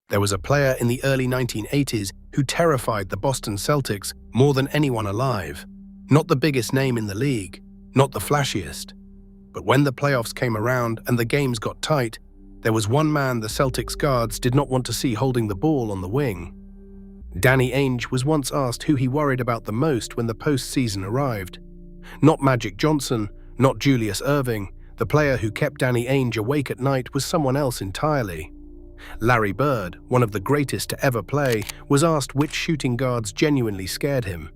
There was a player in the early 1980s who terrified the Boston Celtics more than anyone alive. Not the biggest name in the league, not the flashiest. But when the playoffs came around and the games got tight, there was one man the Celtics guards did not want to see holding the ball on the wing. Danny Ainge was once asked who he worried about the most when the postseason arrived. Not Magic Johnson, not Julius Erving. The player who kept Danny Ainge awake at night was someone else entirely. Larry Bird, one of the greatest to ever play, was asked which shooting guards genuinely scared him.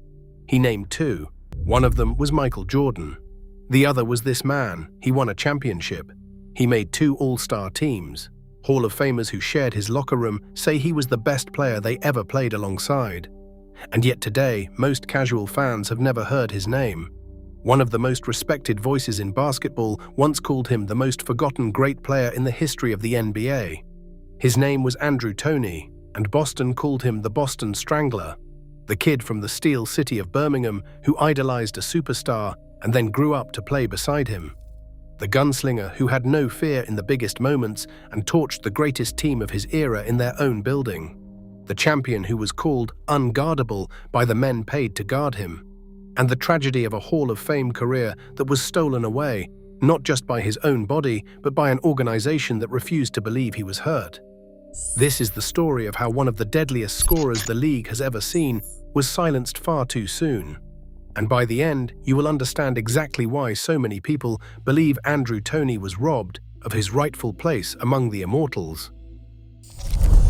He named two. One of them was Michael Jordan. The other was this man. He won a championship. He made 2 all-star teams. Hall of Famers who shared his locker room say he was the best player they ever played alongside. And yet today, most casual fans have never heard his name. One of the most respected voices in basketball once called him the most forgotten great player in the history of the NBA. His name was Andrew Toney, and Boston called him the Boston Strangler, the kid from the steel city of Birmingham who idolized a superstar and then grew up to play beside him. The gunslinger who had no fear in the biggest moments and torched the greatest team of his era in their own building. The champion who was called unguardable by the men paid to guard him. And the tragedy of a Hall of Fame career that was stolen away, not just by his own body, but by an organization that refused to believe he was hurt. This is the story of how one of the deadliest scorers the league has ever seen was silenced far too soon. And by the end, you will understand exactly why so many people believe Andrew Toney was robbed of his rightful place among the immortals.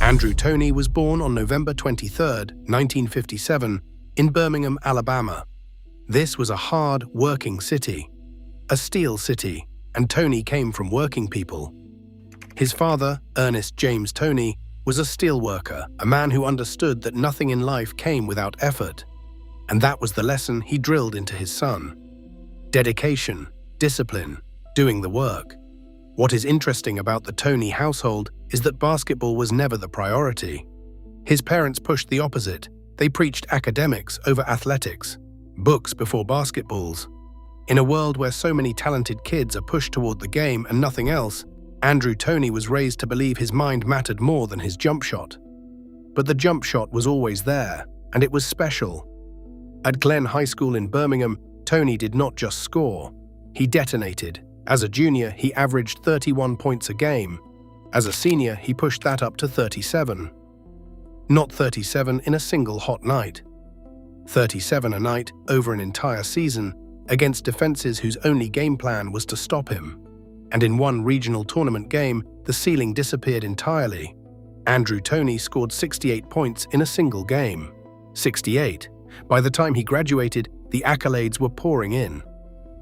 Andrew Toney was born on November 23, 1957, in Birmingham, Alabama. This was a hard, working city, a steel city, and Toney came from working people. His father, Ernest James Toney, was a steelworker, a man who understood that nothing in life came without effort. And that was the lesson he drilled into his son. Dedication, discipline, doing the work. What is interesting about the Toney household is that basketball was never the priority. His parents pushed the opposite. They preached academics over athletics, books before basketballs. In a world where so many talented kids are pushed toward the game and nothing else, Andrew Toney was raised to believe his mind mattered more than his jump shot. But the jump shot was always there, and it was special. At Glen High School in Birmingham, Toney did not just score, he detonated. As a junior, he averaged 31 points a game. As a senior, he pushed that up to 37. Not 37 in a single hot night. 37 a night over an entire season against defenses whose only game plan was to stop him. And in one regional tournament game, the ceiling disappeared entirely. Andrew Toney scored 68 points in a single game. 68. By the time he graduated, the accolades were pouring in.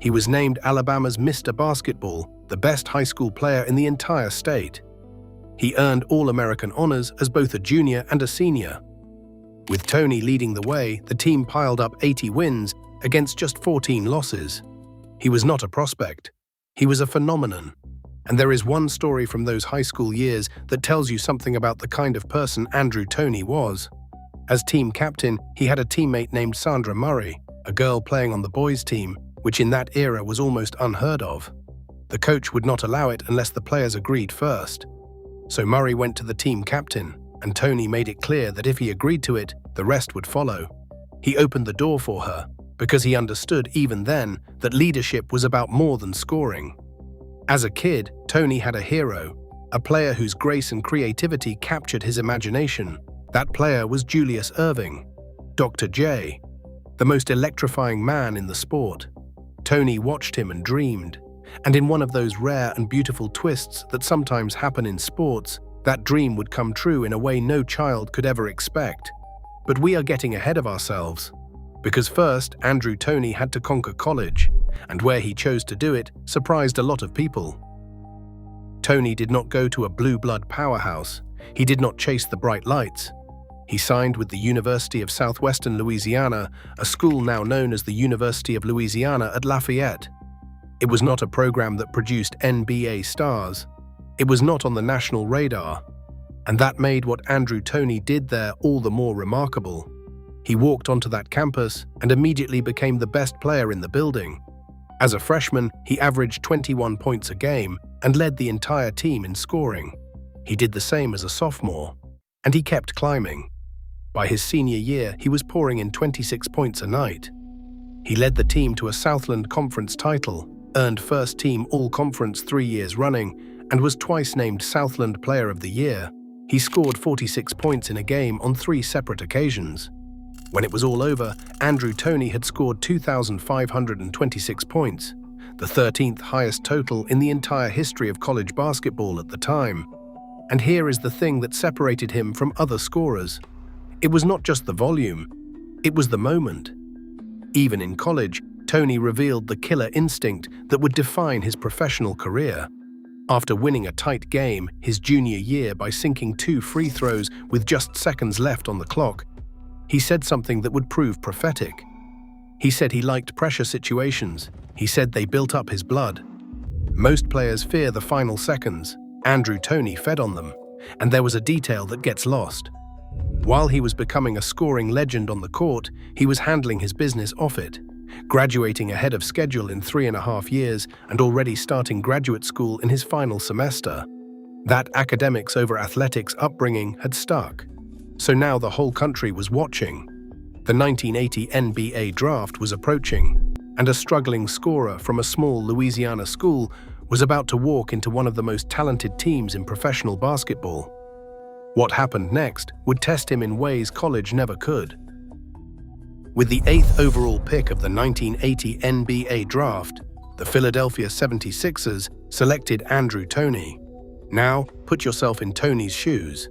He was named Alabama's Mr. Basketball, the best high school player in the entire state. He earned All-American honors as both a junior and a senior. With Toney leading the way, the team piled up 80 wins against just 14 losses. He was not a prospect. He was a phenomenon. And there is one story from those high school years that tells you something about the kind of person Andrew Toney was. As team captain, he had a teammate named Sandra Murray, a girl playing on the boys' team, which in that era was almost unheard of. The coach would not allow it unless the players agreed first. So Murray went to the team captain, and Toney made it clear that if he agreed to it, the rest would follow. He opened the door for her, because he understood even then that leadership was about more than scoring. As a kid, Toney had a hero, a player whose grace and creativity captured his imagination. That player was Julius Erving, Dr. J, the most electrifying man in the sport. Toney watched him and dreamed, and in one of those rare and beautiful twists that sometimes happen in sports, that dream would come true in a way no child could ever expect. But we are getting ahead of ourselves. Because first, Andrew Toney had to conquer college, and where he chose to do it surprised a lot of people. Toney did not go to a blue blood powerhouse. He did not chase the bright lights. He signed with the University of Southwestern Louisiana, a school now known as the University of Louisiana at Lafayette. It was not a program that produced NBA stars. It was not on the national radar. And that made what Andrew Toney did there all the more remarkable. He walked onto that campus and immediately became the best player in the building. As a freshman, he averaged 21 points a game and led the entire team in scoring. He did the same as a sophomore. And he kept climbing. By his senior year, he was pouring in 26 points a night. He led the team to a Southland Conference title, earned first-team All-Conference 3 years running, and was twice named Southland Player of the Year. He scored 46 points in a game on 3 separate occasions. When it was all over, Andrew Toney had scored 2,526 points, the 13th highest total in the entire history of college basketball at the time. And here is the thing that separated him from other scorers. It was not just the volume, it was the moment. Even in college, Toney revealed the killer instinct that would define his professional career. After winning a tight game his junior year by sinking 2 free throws with just seconds left on the clock, he said something that would prove prophetic. He said he liked pressure situations. He said they built up his blood. Most players fear the final seconds. Andrew Toney fed on them, and there was a detail that gets lost. While he was becoming a scoring legend on the court, he was handling his business off it, graduating ahead of schedule in 3.5 years and already starting graduate school in his final semester. That academics over athletics upbringing had stuck. So now the whole country was watching. The 1980 NBA draft was approaching, and a struggling scorer from a small Louisiana school was about to walk into one of the most talented teams in professional basketball. What happened next would test him in ways college never could. With the 8th overall pick of the 1980 NBA draft, the Philadelphia 76ers selected Andrew Toney. Now, put yourself in Toney's shoes.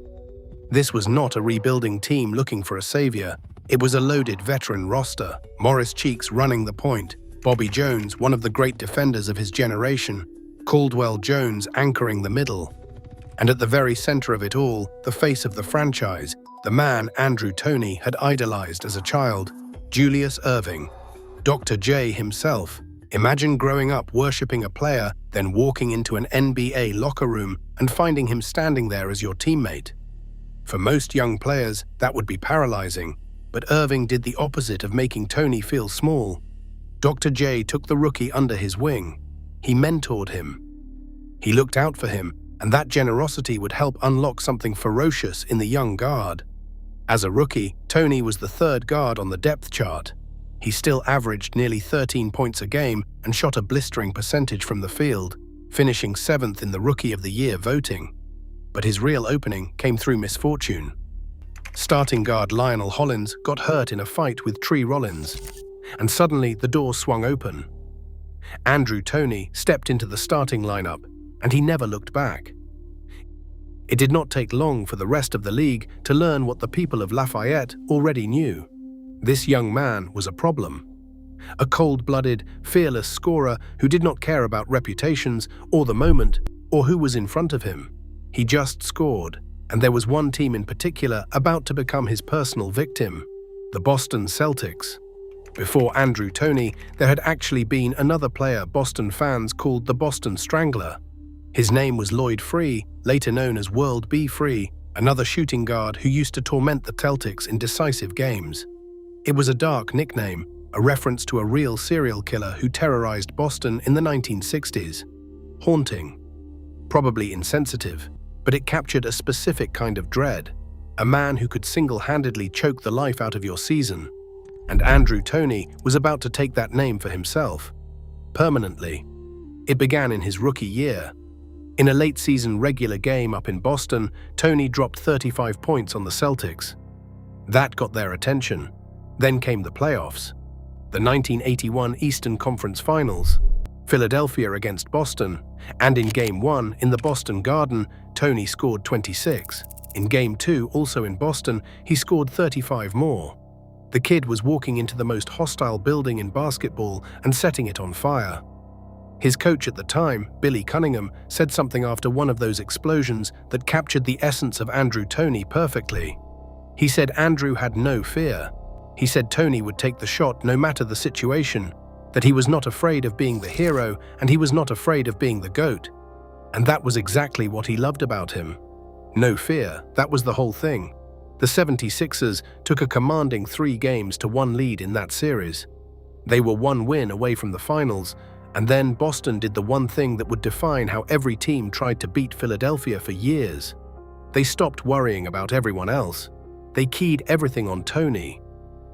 This was not a rebuilding team looking for a savior. It was a loaded veteran roster, Morris Cheeks running the point, Bobby Jones, one of the great defenders of his generation, Caldwell Jones anchoring the middle. And at the very center of it all, the face of the franchise, the man Andrew Toney had idolized as a child, Julius Erving, Dr. J himself. Imagine growing up worshipping a player, then walking into an NBA locker room and finding him standing there as your teammate. For most young players, that would be paralyzing, but Erving did the opposite of making Toney feel small. Dr. J took the rookie under his wing. He mentored him. He looked out for him, and that generosity would help unlock something ferocious in the young guard. As a rookie, Toney was the 3rd guard on the depth chart. He still averaged nearly 13 points a game and shot a blistering percentage from the field, finishing 7th in the Rookie of the Year voting. But his real opening came through misfortune. Starting guard Lionel Hollins got hurt in a fight with Tree Rollins, and suddenly the door swung open. Andrew Toney stepped into the starting lineup, and he never looked back. It did not take long for the rest of the league to learn what the people of Lafayette already knew. This young man was a problem. A cold-blooded, fearless scorer who did not care about reputations or the moment or who was in front of him. He just scored, and there was one team in particular about to become his personal victim, the Boston Celtics. Before Andrew Toney, there had actually been another player Boston fans called the Boston Strangler. His name was Lloyd Free, later known as World B. Free, another shooting guard who used to torment the Celtics in decisive games. It was a dark nickname, a reference to a real serial killer who terrorized Boston in the 1960s. Haunting. Probably insensitive, but it captured a specific kind of dread, a man who could single-handedly choke the life out of your season. And Andrew Toney was about to take that name for himself. Permanently. It began in his rookie year. In a late-season regular game up in Boston, Toney dropped 35 points on the Celtics. That got their attention. Then came the playoffs. The 1981 Eastern Conference Finals. Philadelphia against Boston, and in Game 1 in the Boston Garden, Toney scored 26. In Game 2, also in Boston, he scored 35 more. The kid was walking into the most hostile building in basketball and setting it on fire. His coach at the time, Billy Cunningham, said something after one of those explosions that captured the essence of Andrew Toney perfectly. He said Andrew had no fear. He said Toney would take the shot no matter the situation, that he was not afraid of being the hero and he was not afraid of being the GOAT. And that was exactly what he loved about him. No fear, that was the whole thing. The 76ers took a commanding 3-1 lead in that series. They were 1 win away from the finals, and then Boston did the one thing that would define how every team tried to beat Philadelphia for years. They stopped worrying about everyone else. They keyed everything on Toney.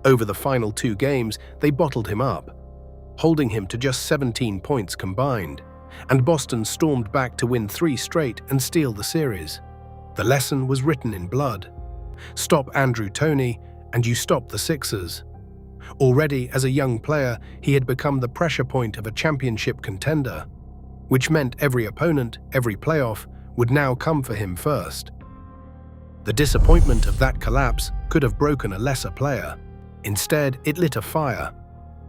Over the final 2 games, they bottled him up, holding him to just 17 points combined, and Boston stormed back to win 3 straight and steal the series. The lesson was written in blood. Stop Andrew Toney, and you stop the Sixers. Already, as a young player, he had become the pressure point of a championship contender, which meant every opponent, every playoff, would now come for him first. The disappointment of that collapse could have broken a lesser player. Instead, it lit a fire.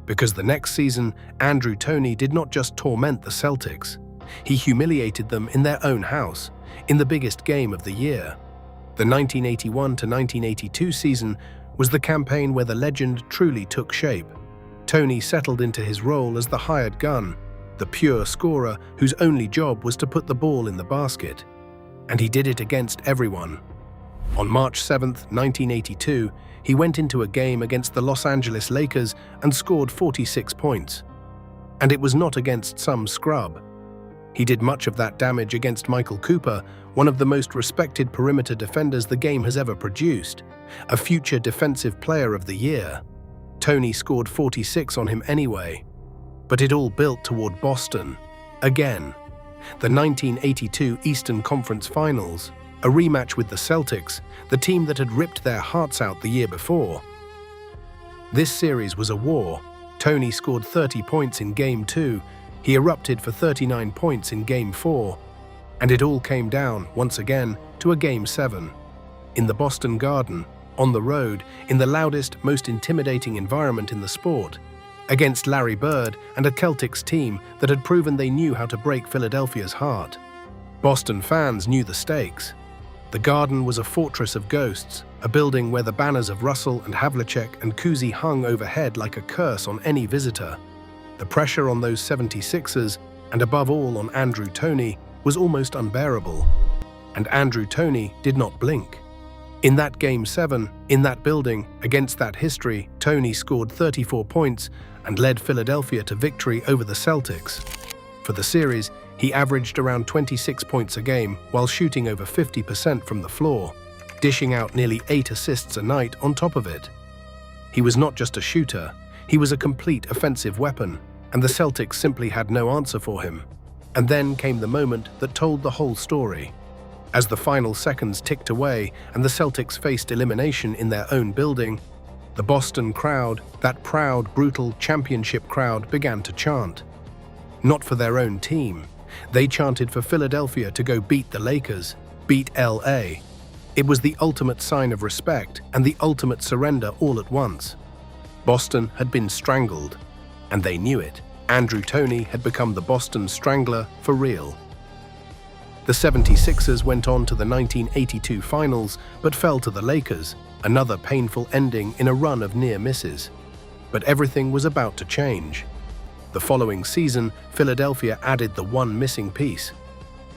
Because the next season, Andrew Toney did not just torment the Celtics. He humiliated them in their own house, in the biggest game of the year. The 1981-1982 season was the campaign where the legend truly took shape. Toney settled into his role as the hired gun, the pure scorer whose only job was to put the ball in the basket. And he did it against everyone. On March 7, 1982, he went into a game against the Los Angeles Lakers and scored 46 points. And it was not against some scrub. He did much of that damage against Michael Cooper, one of the most respected perimeter defenders the game has ever produced, a future Defensive Player of the Year. Toney scored 46 on him anyway. But it all built toward Boston. Again. The 1982 Eastern Conference Finals, a rematch with the Celtics, the team that had ripped their hearts out the year before. This series was a war. Toney scored 30 points in Game 2, he erupted for 39 points in Game 4, and it all came down, once again, to a Game 7. In the Boston Garden, on the road, in the loudest, most intimidating environment in the sport, against Larry Bird and a Celtics team that had proven they knew how to break Philadelphia's heart. Boston fans knew the stakes. The Garden was a fortress of ghosts, a building where the banners of Russell and Havlicek and Cousy hung overhead like a curse on any visitor. The pressure on those 76ers, and above all on Andrew Toney, was almost unbearable. And Andrew Toney did not blink. In that Game 7, in that building, against that history, Toney scored 34 points and led Philadelphia to victory over the Celtics. For the series, he averaged around 26 points a game while shooting over 50% from the floor, dishing out nearly 8 assists a night on top of it. He was not just a shooter, he was a complete offensive weapon, and the Celtics simply had no answer for him. And then came the moment that told the whole story. As the final seconds ticked away and the Celtics faced elimination in their own building, the Boston crowd, that proud, brutal championship crowd, began to chant. Not for their own team. They chanted for Philadelphia to go beat the Lakers, beat LA. It was the ultimate sign of respect and the ultimate surrender all at once. Boston had been strangled, and they knew it. Andrew Toney had become the Boston Strangler for real. The 76ers went on to the 1982 finals but fell to the Lakers, another painful ending in a run of near misses. But everything was about to change. The following season, Philadelphia added the one missing piece,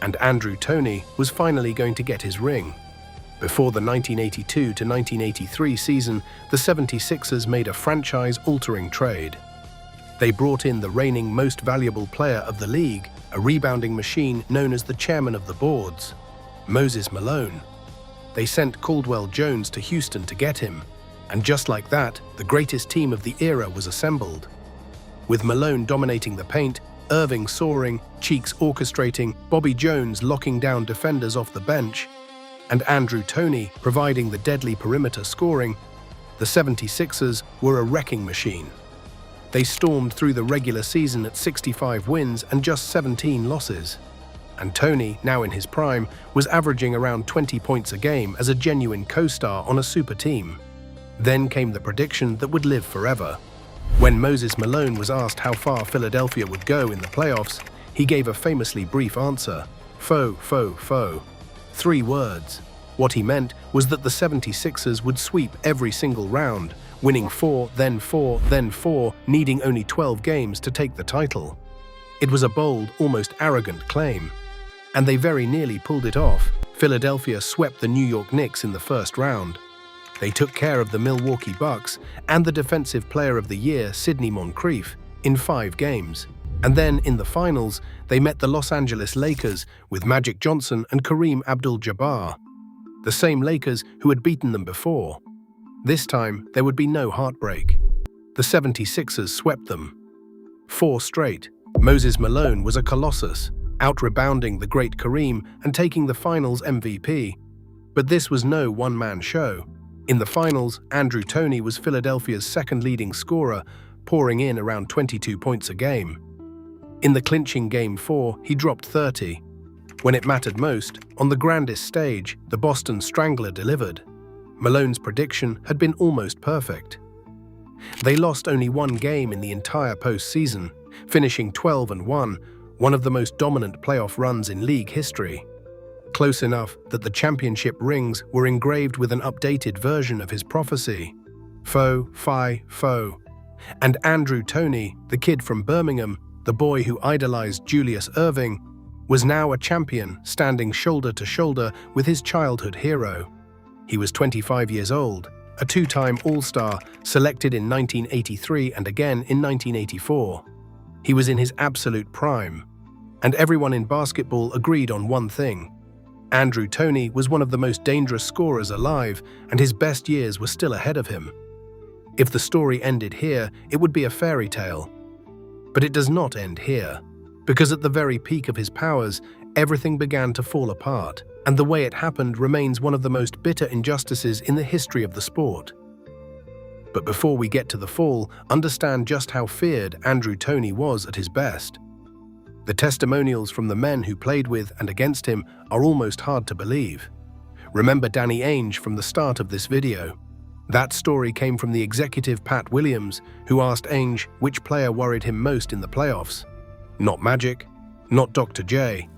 and Andrew Toney was finally going to get his ring. Before the 1982 to 1983 season, the 76ers made a franchise-altering trade. They brought in the reigning most valuable player of the league, a rebounding machine known as the chairman of the boards, Moses Malone. They sent Caldwell Jones to Houston to get him, and just like that, the greatest team of the era was assembled. With Malone dominating the paint, Irving soaring, Cheeks orchestrating, Bobby Jones locking down defenders off the bench, and Andrew Toney providing the deadly perimeter scoring, the 76ers were a wrecking machine. They stormed through the regular season at 65 wins and just 17 losses. And Toney, now in his prime, was averaging around 20 points a game as a genuine co-star on a super team. Then came the prediction that would live forever. When Moses Malone was asked how far Philadelphia would go in the playoffs, he gave a famously brief answer: foe, foe, foe. 3 words. What he meant was that the 76ers would sweep every single round, winning 4, then 4, then 4, needing only 12 games to take the title. It was a bold, almost arrogant claim. And they very nearly pulled it off. Philadelphia swept the New York Knicks in the first round. They took care of the Milwaukee Bucks and the Defensive Player of the Year, Sidney Moncrief, in 5 games. And then, in the finals, they met the Los Angeles Lakers with Magic Johnson and Kareem Abdul-Jabbar. the same Lakers who had beaten them before. This time, there would be no heartbreak. The 76ers swept them. 4 straight. Moses Malone was a colossus, out-rebounding the great Kareem and taking the finals MVP. But this was no one-man show. In the finals, Andrew Toney was Philadelphia's second leading scorer, pouring in around 22 points a game. In the clinching Game 4, he dropped 30. When it mattered most, on the grandest stage, the Boston Strangler delivered. Malone's prediction had been almost perfect. They lost only 1 game in the entire postseason, finishing 12-1, one of the most dominant playoff runs in league history. Close enough that the championship rings were engraved with an updated version of his prophecy. Foe, fi, foe. And Andrew Toney, the kid from Birmingham, the boy who idolized Julius Erving, was now a champion, standing shoulder to shoulder with his childhood hero. He was 25 years old, a 2-time All-Star, selected in 1983 and again in 1984. He was in his absolute prime. And everyone in basketball agreed on one thing. Andrew Toney was one of the most dangerous scorers alive, and his best years were still ahead of him. If the story ended here, it would be a fairy tale. But it does not end here, because at the very peak of his powers, everything began to fall apart, and the way it happened remains one of the most bitter injustices in the history of the sport. But before we get to the fall, understand just how feared Andrew Toney was at his best. The testimonials from the men who played with and against him are almost hard to believe. Remember Danny Ainge from the start of this video. That story came from the executive Pat Williams, who asked Ainge which player worried him most in the playoffs. Not Magic, not Dr. J.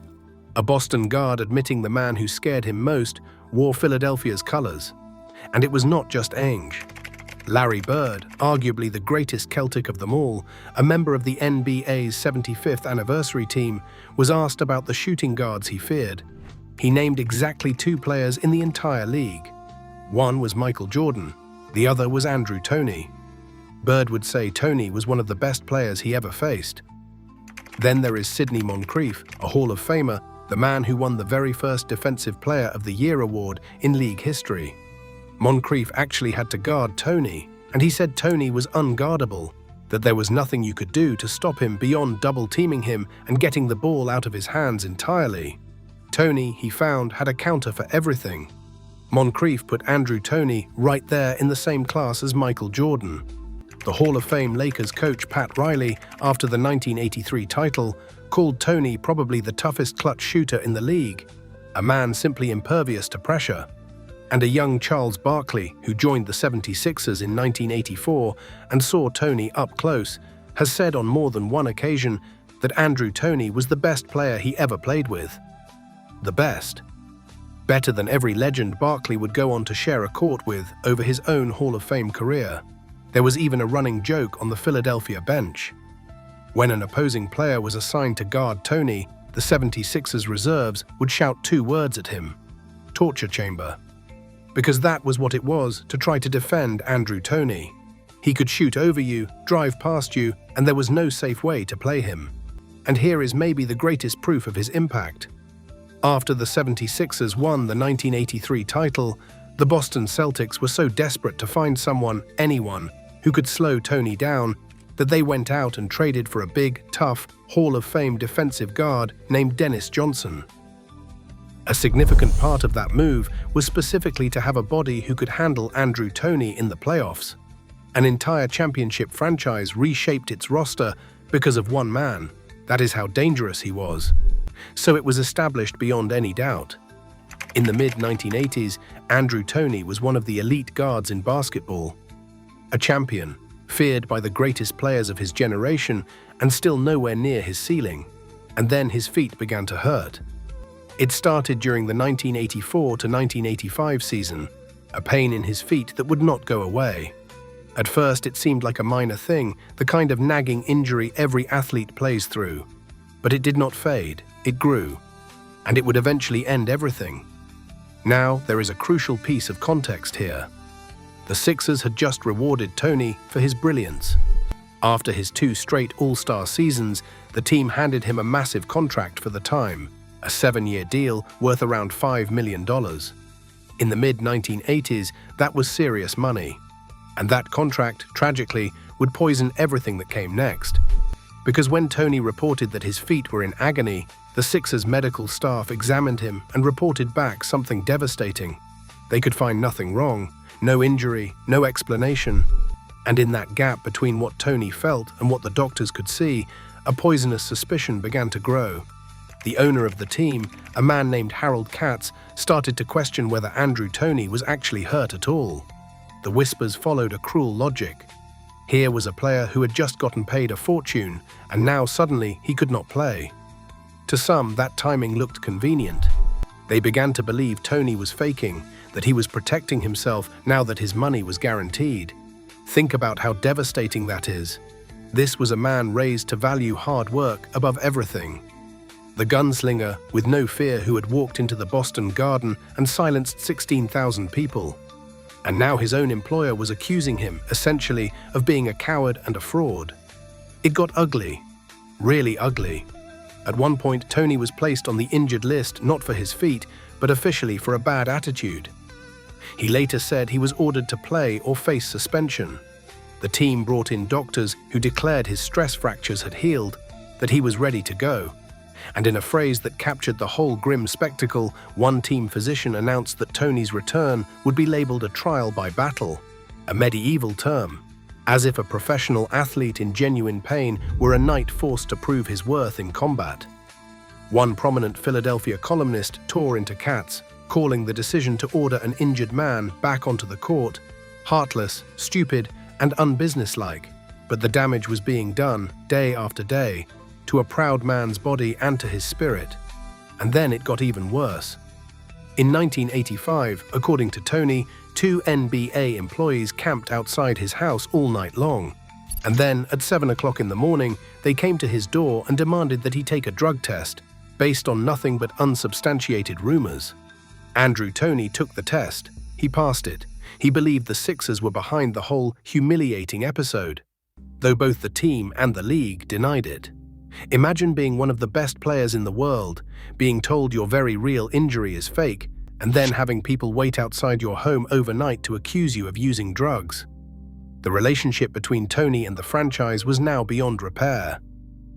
A Boston guard admitting the man who scared him most wore Philadelphia's colors. And it was not just Ainge. Larry Bird, arguably the greatest Celtic of them all, a member of the NBA's 75th anniversary team, was asked about the shooting guards he feared. He named exactly 2 players in the entire league. One was Michael Jordan, the other was Andrew Toney. Bird would say Toney was one of the best players he ever faced. Then there is Sidney Moncrief, a Hall of Famer, the man who won the very first Defensive Player of the Year award in league history. Moncrief actually had to guard Toney, and he said Toney was unguardable, that there was nothing you could do to stop him beyond double-teaming him and getting the ball out of his hands entirely. Toney, he found, had a counter for everything. Moncrief put Andrew Toney right there in the same class as Michael Jordan. The Hall of Fame Lakers coach Pat Riley, after the 1983 title, called Toney probably the toughest clutch shooter in the league, a man simply impervious to pressure. And a young Charles Barkley, who joined the 76ers in 1984 and saw Toney up close, has said on more than one occasion that Andrew Toney was the best player he ever played with. The best. Better than every legend Barkley would go on to share a court with over his own Hall of Fame career. There was even a running joke on the Philadelphia bench. When an opposing player was assigned to guard Toney, the 76ers reserves would shout 2 words at him: torture chamber. Because that was what it was to try to defend Andrew Toney. He could shoot over you, drive past you, and there was no safe way to play him. And here is maybe the greatest proof of his impact. After the 76ers won the 1983 title, the Boston Celtics were so desperate to find someone, anyone, who could slow Toney down, that they went out and traded for a big, tough, Hall of Fame defensive guard named Dennis Johnson. A significant part of that move was specifically to have a body who could handle Andrew Toney in the playoffs. An entire championship franchise reshaped its roster because of one man. That is how dangerous he was. So it was established beyond any doubt. In the mid-1980s, Andrew Toney was one of the elite guards in basketball. A champion, feared by the greatest players of his generation, and still nowhere near his ceiling. And then his feet began to hurt. It started during the 1984 to 1985 season, a pain in his feet that would not go away. At first it seemed like a minor thing, the kind of nagging injury every athlete plays through. But it did not fade, it grew, and it would eventually end everything. Now there is a crucial piece of context here. The Sixers had just rewarded Toney for his brilliance. After his 2 straight All-Star seasons, the team handed him a massive contract for the time, a 7-year deal worth around $5 million. In the mid-1980s, that was serious money. And that contract, tragically, would poison everything that came next. Because when Toney reported that his feet were in agony, the Sixers medical staff examined him and reported back something devastating. They could find nothing wrong, no injury, no explanation. And in that gap between what Toney felt and what the doctors could see, a poisonous suspicion began to grow. The owner of the team, a man named Harold Katz, started to question whether Andrew Toney was actually hurt at all. The whispers followed a cruel logic. Here was a player who had just gotten paid a fortune, and now suddenly he could not play. To some, that timing looked convenient. They began to believe Toney was faking, that he was protecting himself now that his money was guaranteed. Think about how devastating that is. This was a man raised to value hard work above everything. The gunslinger, with no fear, who had walked into the Boston Garden and silenced 16,000 people. And now his own employer was accusing him, essentially, of being a coward and a fraud. It got ugly. Really ugly. At one point, Toney was placed on the injured list not for his feet, but officially for a bad attitude. He later said he was ordered to play or face suspension. The team brought in doctors who declared his stress fractures had healed, that he was ready to go. And in a phrase that captured the whole grim spectacle, one team physician announced that Toney's return would be labeled a trial by battle, a medieval term, as if a professional athlete in genuine pain were a knight forced to prove his worth in combat. One prominent Philadelphia columnist tore into Katz, calling the decision to order an injured man back onto the court heartless, stupid, and unbusinesslike, but the damage was being done, day after day, to a proud man's body and to his spirit. And then it got even worse. In 1985, according to Toney, 2 NBA employees camped outside his house all night long. And then, at 7 o'clock in the morning, they came to his door and demanded that he take a drug test, based on nothing but unsubstantiated rumors. Andrew Toney took the test. He passed it. He believed the Sixers were behind the whole humiliating episode, though both the team and the league denied it. Imagine being one of the best players in the world, being told your very real injury is fake, and then having people wait outside your home overnight to accuse you of using drugs. The relationship between Toney and the franchise was now beyond repair.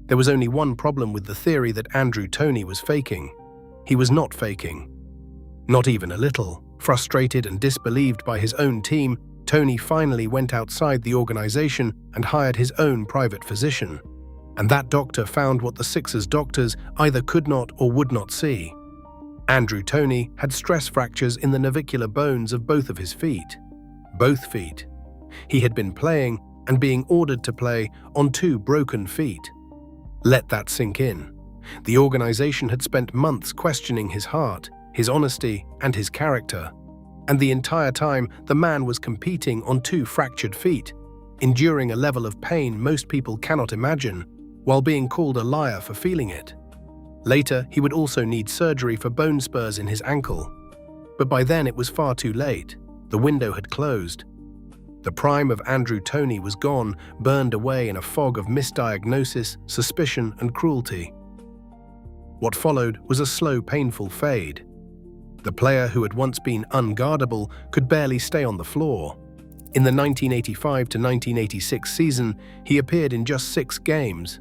There was only one problem with the theory that Andrew Toney was faking. He was not faking. Not even a little. Frustrated and disbelieved by his own team, Toney finally went outside the organization and hired his own private physician. And that doctor found what the Sixers' doctors either could not or would not see. Andrew Toney had stress fractures in the navicular bones of both of his feet. Both feet. He had been playing and being ordered to play on 2 broken feet. Let that sink in. The organization had spent months questioning his heart, his honesty, and his character. And the entire time, the man was competing on 2 fractured feet, enduring a level of pain most people cannot imagine, while being called a liar for feeling it. Later, he would also need surgery for bone spurs in his ankle. But by then it was far too late. The window had closed. The prime of Andrew Toney was gone, burned away in a fog of misdiagnosis, suspicion, and cruelty. What followed was a slow, painful fade. The player who had once been unguardable could barely stay on the floor. In the 1985 to 1986 season, he appeared in just 6 games.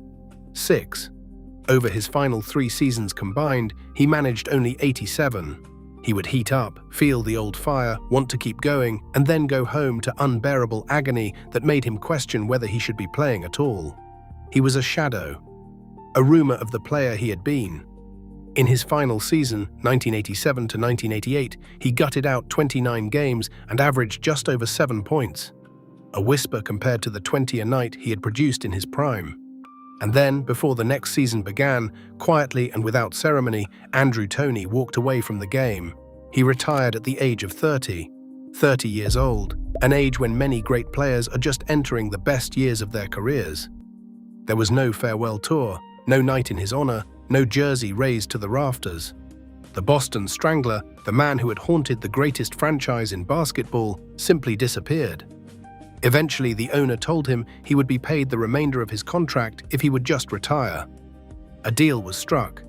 6. Over his final 3 seasons combined, he managed only 87. He would heat up, feel the old fire, want to keep going, and then go home to unbearable agony that made him question whether he should be playing at all. He was a shadow, a rumor of the player he had been. In his final season, 1987 to 1988, he gutted out 29 games and averaged just over 7 points. A whisper compared to the 20 a night he had produced in his prime. And then, before the next season began, quietly and without ceremony, Andrew Toney walked away from the game. He retired at the age of 30 years old, an age when many great players are just entering the best years of their careers. There was no farewell tour, no night in his honor, no jersey raised to the rafters. The Boston Strangler, the man who had haunted the greatest franchise in basketball, simply disappeared. Eventually, the owner told him he would be paid the remainder of his contract if he would just retire. A deal was struck.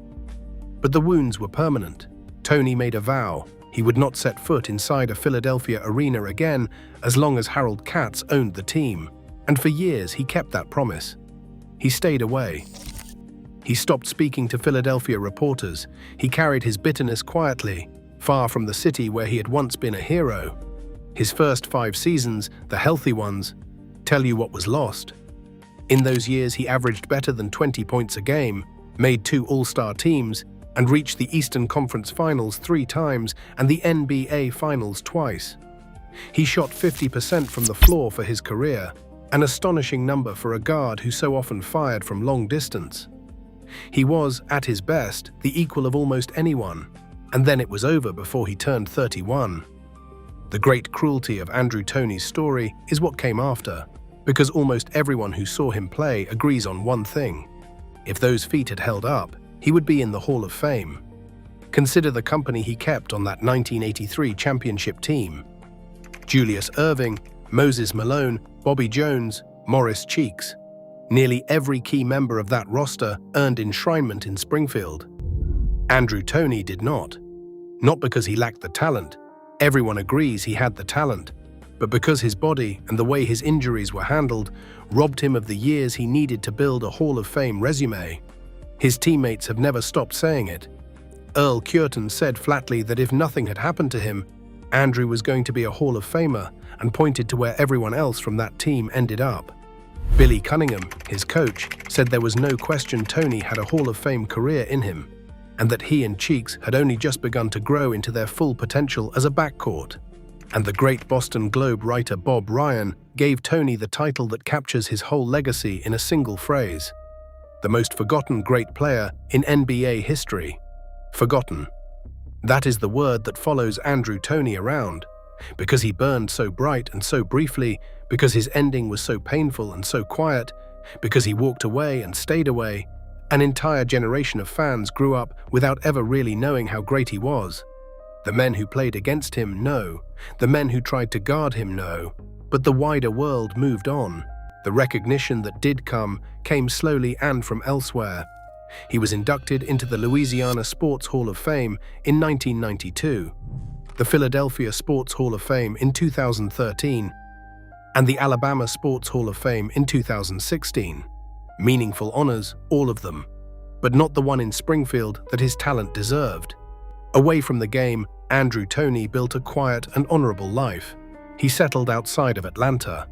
But the wounds were permanent. Toney made a vow. He would not set foot inside a Philadelphia arena again as long as Harold Katz owned the team, and for years he kept that promise. He stayed away. He stopped speaking to Philadelphia reporters. He carried his bitterness quietly, far from the city where he had once been a hero. His first 5 seasons, the healthy ones, tell you what was lost. In those years he averaged better than 20 points a game, made 2 All-Star teams, and reached the Eastern Conference Finals 3 times and the NBA Finals twice. He shot 50% from the floor for his career, an astonishing number for a guard who so often fired from long distance. He was, at his best, the equal of almost anyone, and then it was over before he turned 31. The great cruelty of Andrew Toney's story is what came after, because almost everyone who saw him play agrees on one thing. If those feet had held up, he would be in the Hall of Fame. Consider the company he kept on that 1983 championship team. Julius Erving, Moses Malone, Bobby Jones, Morris Cheeks. Nearly every key member of that roster earned enshrinement in Springfield. Andrew Toney did not. Not because he lacked the talent. Everyone agrees he had the talent. But because his body and the way his injuries were handled robbed him of the years he needed to build a Hall of Fame resume. His teammates have never stopped saying it. Earl Cureton said flatly that if nothing had happened to him, Andrew was going to be a Hall of Famer, and pointed to where everyone else from that team ended up. Billy Cunningham, his coach, said there was no question Toney had a Hall of Fame career in him, and that he and Cheeks had only just begun to grow into their full potential as a backcourt. And the great Boston Globe writer Bob Ryan gave Toney the title that captures his whole legacy in a single phrase: the most forgotten great player in NBA history. Forgotten. That is the word that follows Andrew Toney around, because he burned so bright and so briefly, because his ending was so painful and so quiet, because he walked away and stayed away. An entire generation of fans grew up without ever really knowing how great he was. The men who played against him know, the men who tried to guard him know, but the wider world moved on. The recognition that did come came slowly and from elsewhere. He was inducted into the Louisiana Sports Hall of Fame in 1992, the Philadelphia Sports Hall of Fame in 2013, and the Alabama Sports Hall of Fame in 2016. Meaningful honors, all of them, but not the one in Springfield that his talent deserved. Away from the game, Andrew Toney built a quiet and honorable life. He settled outside of Atlanta,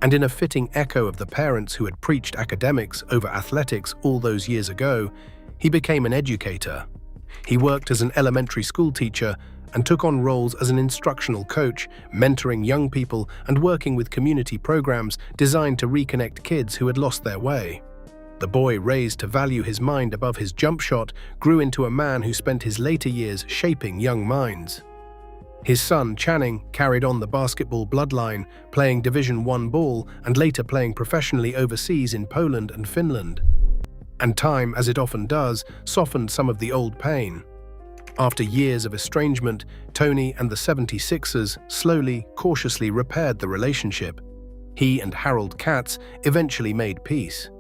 and in a fitting echo of the parents who had preached academics over athletics all those years ago, he became an educator. He worked as an elementary school teacher and took on roles as an instructional coach, mentoring young people and working with community programs designed to reconnect kids who had lost their way. The boy, raised to value his mind above his jump shot, grew into a man who spent his later years shaping young minds. His son, Channing, carried on the basketball bloodline, playing Division I ball and later playing professionally overseas in Poland and Finland. And time, as it often does, softened some of the old pain. After years of estrangement, Toney and the 76ers slowly, cautiously repaired the relationship. He and Harold Katz eventually made peace.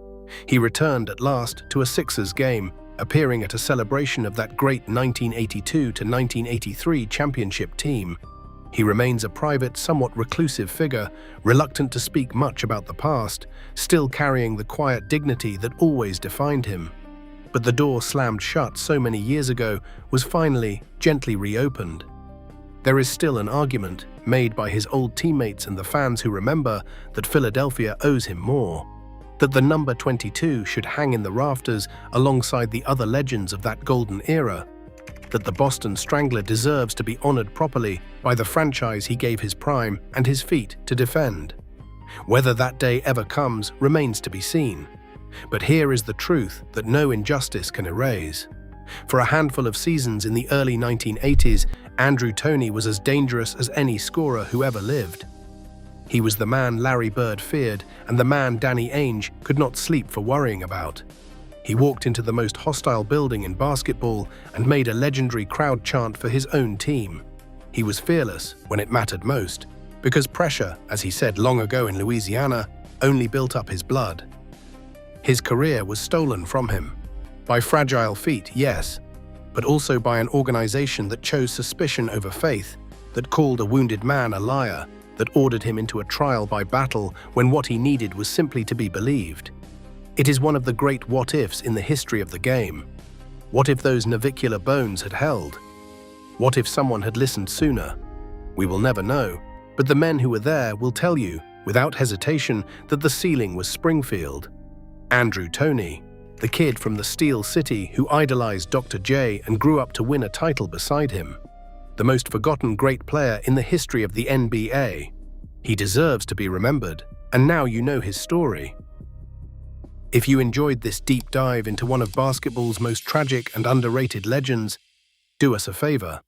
He returned at last to a Sixers game, appearing at a celebration of that great 1982 to 1983 championship team. He remains a private, somewhat reclusive figure, reluctant to speak much about the past, still carrying the quiet dignity that always defined him. But the door slammed shut so many years ago was finally, gently reopened. There is still an argument, made by his old teammates and the fans who remember, that Philadelphia owes him more. That the number 22 should hang in the rafters alongside the other legends of that golden era. That the Boston Strangler deserves to be honored properly by the franchise he gave his prime and his feet to defend. Whether that day ever comes remains to be seen. But here is the truth that no injustice can erase. For a handful of seasons in the early 1980s, Andrew Toney was as dangerous as any scorer who ever lived. He was the man Larry Bird feared and the man Danny Ainge could not sleep for worrying about. He walked into the most hostile building in basketball and made a legendary crowd chant for his own team. He was fearless when it mattered most, because pressure, as he said long ago in Louisiana, only built up his blood. His career was stolen from him. By fragile feet, yes, but also by an organization that chose suspicion over faith, that called a wounded man a liar, that ordered him into a trial by battle when what he needed was simply to be believed. It is one of the great what-ifs in the history of the game. What if those navicular bones had held? What if someone had listened sooner? We will never know, but the men who were there will tell you, without hesitation, that the ceiling was Springfield. Andrew Toney, the kid from the Steel City who idolized Dr. J and grew up to win a title beside him. The most forgotten great player in the history of the NBA. He deserves to be remembered, and now you know his story. If you enjoyed this deep dive into one of basketball's most tragic and underrated legends, do us a favor.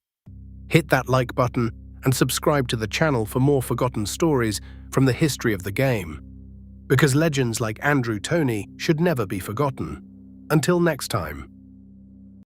Hit that like button and subscribe to the channel for more forgotten stories from the history of the game. Because legends like Andrew Toney should never be forgotten. Until next time.